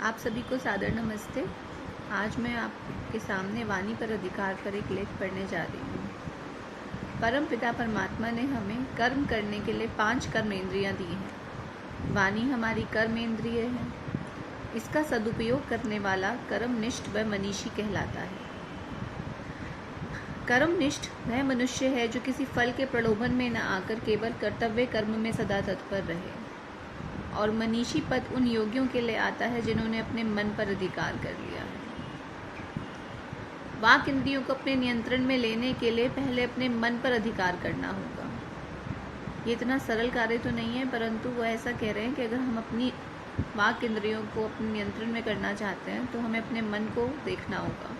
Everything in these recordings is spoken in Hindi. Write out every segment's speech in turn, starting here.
आप सभी को सादर नमस्ते। आज मैं आपके सामने वाणी पर अधिकार पर एक लेख पढ़ने जा रही हूँ। परम पिता परमात्मा ने हमें कर्म करने के लिए 5 कर्मेंद्रियाँ दी हैं। वाणी हमारी कर्मेंद्रिय है। इसका सदुपयोग करने वाला कर्मनिष्ठ व मनीषी कहलाता है। कर्मनिष्ठ वह मनुष्य है जो किसी फल के प्रलोभन में न आकर केवल कर्तव्य कर्म में सदा तत्पर रहे। और मनीषी पद उन योगियों के लिए आता है जिन्होंने अपने मन पर अधिकार कर लिया है। वाक इंद्रियों को अपने नियंत्रण में लेने के लिए पहले अपने मन पर अधिकार करना होगा। ये इतना सरल कार्य तो नहीं है, परंतु वो ऐसा कह रहे हैं कि अगर हम अपनी वाक इंद्रियों को अपने नियंत्रण में करना चाहते हैं तो हमें अपने मन को देखना होगा।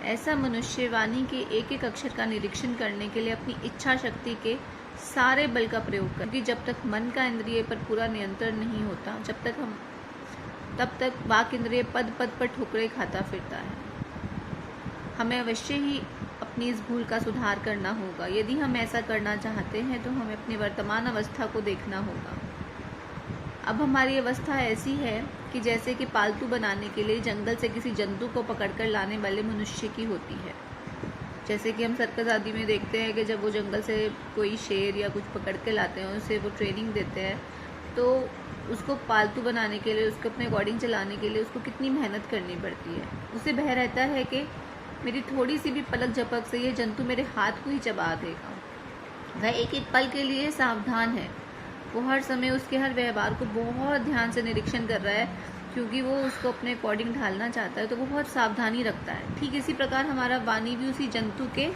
ऐसा मनुष्य वाणी के एक एक अक्षर का निरीक्षण करने के लिए अपनी इच्छा शक्ति के सारे बल का प्रयोग कर, क्योंकि जब तक मन का इंद्रिय पर पूरा नियंत्रण नहीं होता तब तक वाक इंद्रिय पद पद पर ठोकरें खाता फिरता है। हमें अवश्य ही अपनी इस भूल का सुधार करना होगा। यदि हम ऐसा करना चाहते हैं तो हमें अपनी वर्तमान अवस्था को देखना होगा। अब हमारी अवस्था ऐसी है कि जैसे कि पालतू बनाने के लिए जंगल से किसी जंतु को पकड़कर लाने वाले मनुष्य की होती है। जैसे कि हम सर्कस आदि में देखते हैं कि जब वो जंगल से कोई शेर या कुछ पकड़ के लाते हैं, उसे वो ट्रेनिंग देते हैं, तो उसको पालतू बनाने के लिए, उसको अपने अकॉर्डिंग चलाने के लिए उसको कितनी मेहनत करनी पड़ती है। उसे भय रहता है कि मेरी थोड़ी सी भी पलक झपक से ये जंतु मेरे हाथ को ही चबा देगा। वह एक एक पल के लिए सावधान है। वो हर समय उसके हर व्यवहार को बहुत ध्यान से निरीक्षण कर रहा है, क्योंकि वो उसको अपने अकॉर्डिंग ढालना चाहता है, तो वो बहुत सावधानी रखता है। ठीक इसी प्रकार हमारा वाणी भी उसी जंतु के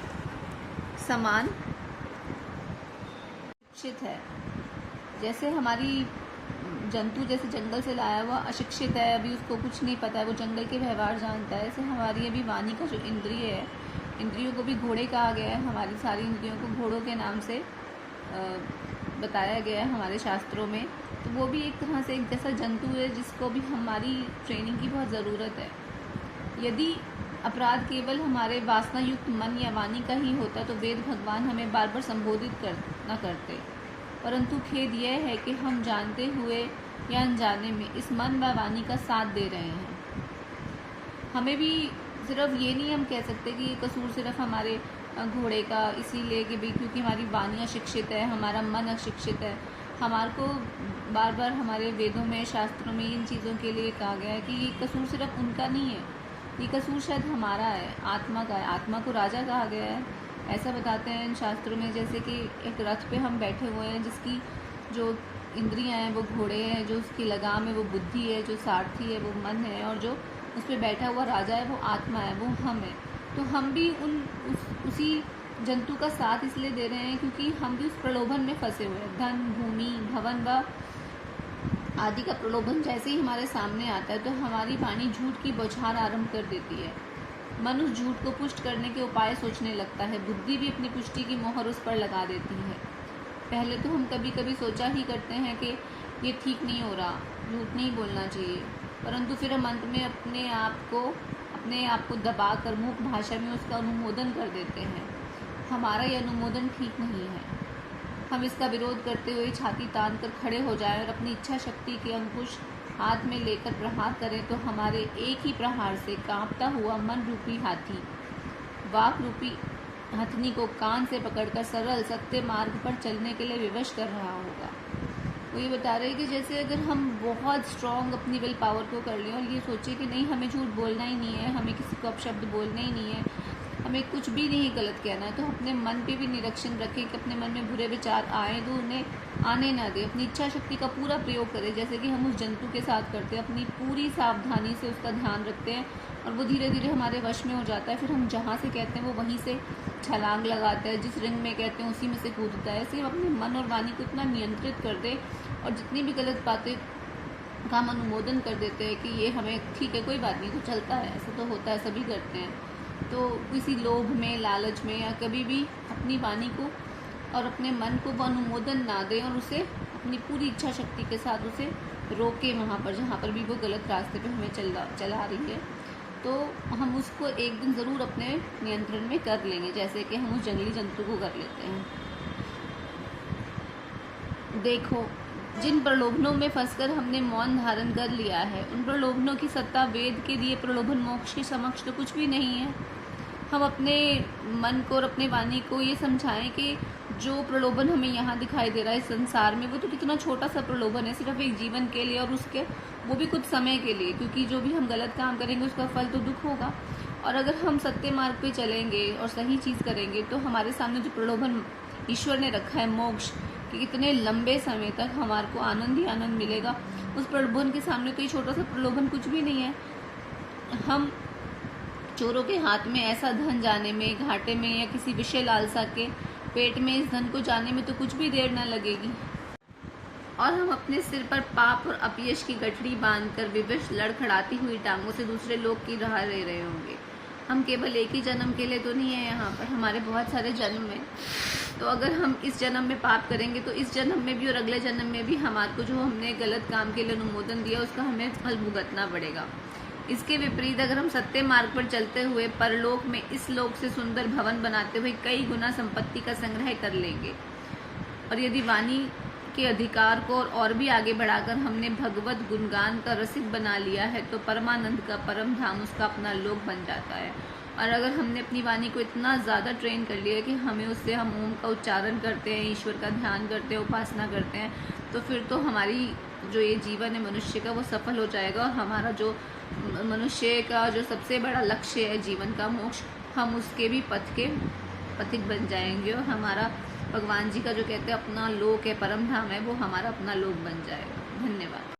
समान शिक्षित है। जैसे हमारी जंतु जैसे जंगल से लाया हुआ अशिक्षित है, अभी उसको कुछ नहीं पता है, वो जंगल के व्यवहार जानता है। ऐसे हमारी अभी वाणी का जो इंद्रिय है, इंद्रियों को भी घोड़े कहा गया है। हमारी सारी इंद्रियों को घोड़ों के नाम से बताया गया है हमारे शास्त्रों में। तो वो भी एक तरह से एक जैसा जंतु है जिसको भी हमारी ट्रेनिंग की बहुत ज़रूरत है। यदि अपराध केवल हमारे वासना युक्त मन या वाणी का ही होता तो वेद भगवान हमें बार बार संबोधित न करते। परंतु खेद यह है कि हम जानते हुए या अनजाने में इस मन व वाणी का साथ दे रहे हैं। हमें भी सिर्फ ये नहीं हम कह सकते कि ये कसूर सिर्फ हमारे घोड़े का इसीलिए कि भाई क्योंकि हमारी वाणी अशिक्षित है, हमारा मन अशिक्षित है। हमारे को बार बार हमारे वेदों में, शास्त्रों में इन चीज़ों के लिए कहा गया है कि ये कसूर सिर्फ उनका नहीं है, ये कसूर शायद हमारा है, आत्मा का है। आत्मा को राजा कहा गया है, ऐसा बताते हैं इन शास्त्रों में। जैसे कि एक रथ पे हम बैठे हुए हैं, जिसकी जो इंद्रियां हैं वो घोड़े हैं, जो उसकी लगाम है वो बुद्धि है, जो सारथी है वो मन है, और जो उस पर बैठा हुआ राजा है वो आत्मा है, वो हम है। तो हम भी उसी जंतु का साथ इसलिए दे रहे हैं क्योंकि हम भी उस प्रलोभन में फंसे हुए हैं। धन, भूमि, भवन व आदि का प्रलोभन जैसे ही हमारे सामने आता है तो हमारी वाणी झूठ की बौछार आरंभ कर देती है। मन उस झूठ को पुष्ट करने के उपाय सोचने लगता है। बुद्धि भी अपनी पुष्टि की मोहर उस पर लगा देती है। पहले तो हम कभी कभी सोचा ही करते हैं कि ये ठीक नहीं हो रहा, झूठ नहीं बोलना चाहिए, परंतु फिर हम अंत में अपने आप को दबा कर मूक भाषा में उसका अनुमोदन कर देते हैं। हमारा ये अनुमोदन ठीक नहीं है। हम इसका विरोध करते हुए छाती तान कर खड़े हो जाएं और अपनी इच्छा शक्ति के अंकुश हाथ में लेकर प्रहार करें तो हमारे एक ही प्रहार से कांपता हुआ मन रूपी हाथी वाक रूपी हथनी को कान से पकड़कर सरल सत्य मार्ग पर चलने के लिए विवश कर रहा होगा। वो ये बता रहे हैं कि जैसे अगर हम बहुत स्ट्रॉन्ग अपनी विल पावर को कर लें और ये सोचे कि नहीं हमें झूठ बोलना ही नहीं है, हमें किसी को अपशब्द बोलना ही नहीं है, हमें कुछ भी नहीं गलत कहना है, तो अपने मन पे भी निरीक्षण रखें कि अपने मन में बुरे विचार आए तो उन्हें आने ना दे। अपनी इच्छा शक्ति का पूरा प्रयोग करें, जैसे कि हम उस जंतु के साथ करते हैं। अपनी पूरी सावधानी से उसका ध्यान रखते हैं और वो धीरे धीरे हमारे वश में हो जाता है। फिर हम जहाँ से कहते हैं वो वहीं से छलांग लगाता है, जिस रिंग में कहते हैं उसी में से कूदता है। ऐसे हम अपने मन और वाणी को इतना नियंत्रित कर दें और जितनी भी गलत बातें का हम अनुमोदन कर देते हैं कि ये हमें ठीक है, कोई बात नहीं, तो चलता है, ऐसा तो होता है, सभी करते हैं। तो किसी लोभ में, लालच में या कभी भी अपनी वाणी को और अपने मन को वो अनुमोदन ना दें और उसे अपनी पूरी इच्छा शक्ति के साथ उसे रोके वहाँ पर जहाँ पर भी वो गलत रास्ते पे हमें चला रही है। तो हम उसको एक दिन ज़रूर अपने नियंत्रण में कर लेंगे, जैसे कि हम उस जंगली जंतु को कर लेते हैं। देखो जिन प्रलोभनों में फंसकर हमने मौन धारण कर लिया है, उन प्रलोभनों की सत्ता वेद के दिए प्रलोभन मोक्ष के समक्ष तो कुछ भी नहीं है। हम अपने मन को और अपने वाणी को ये समझाएं कि जो प्रलोभन हमें यहाँ दिखाई दे रहा है इस संसार में, वो तो कितना छोटा सा प्रलोभन है, सिर्फ एक जीवन के लिए, और उसके वो भी कुछ समय के लिए, क्योंकि जो भी हम गलत काम करेंगे उसका फल तो दुख होगा। और अगर हम सत्य मार्ग पे चलेंगे और सही चीज़ करेंगे तो हमारे सामने जो प्रलोभन ईश्वर ने रखा है मोक्ष, कि कितने लंबे समय तक हमारे को आनंद ही आनंद मिलेगा, उस प्रलोभन के सामने तो ये छोटा सा प्रलोभन कुछ भी नहीं है। हम चोरों के हाथ में ऐसा धन जाने में, घाटे में, या किसी विषय लालसा के पेट में इस धन को जाने में तो कुछ भी देर न लगेगी। और हम अपने सिर पर पाप और अपयश की गठरी बांधकर विवश लड़खड़ाती हुई टांगों से दूसरे लोग की राह ले रहे होंगे। हम केवल एक ही जन्म के लिए तो नहीं है यहाँ पर, हमारे बहुत सारे जन्म हैं। तो अगर हम इस जन्म में पाप करेंगे तो इस जन्म में भी और अगले जन्म में भी हमारे को जो हमने गलत काम के लिए अनुमोदन दिया उसका हमें फल भुगतना पड़ेगा। इसके विपरीत अगर हम सत्य मार्ग पर चलते हुए परलोक में इस लोक से सुंदर भवन बनाते हुए कई गुना संपत्ति का संग्रह कर लेंगे, और यदि वाणी के अधिकार को और भी आगे बढ़ाकर हमने भगवत गुणगान का रसिक बना लिया है तो परमानंद का परम धाम उसका अपना लोक बन जाता है। और अगर हमने अपनी वाणी को इतना ज़्यादा ट्रेन कर लिया कि हमें उससे हम ओम का उच्चारण करते हैं, ईश्वर का ध्यान करते हैं, उपासना करते हैं, तो फिर तो हमारी जो ये जीवन है मनुष्य का वो सफल हो जाएगा, और हमारा जो मनुष्य का जो सबसे बड़ा लक्ष्य है जीवन का मोक्ष, हम उसके भी पथिक बन जाएंगे, और हमारा भगवान जी का जो कहते हैं अपना लोक है, परम धाम है, वो हमारा अपना लोक बन जाएगा। धन्यवाद।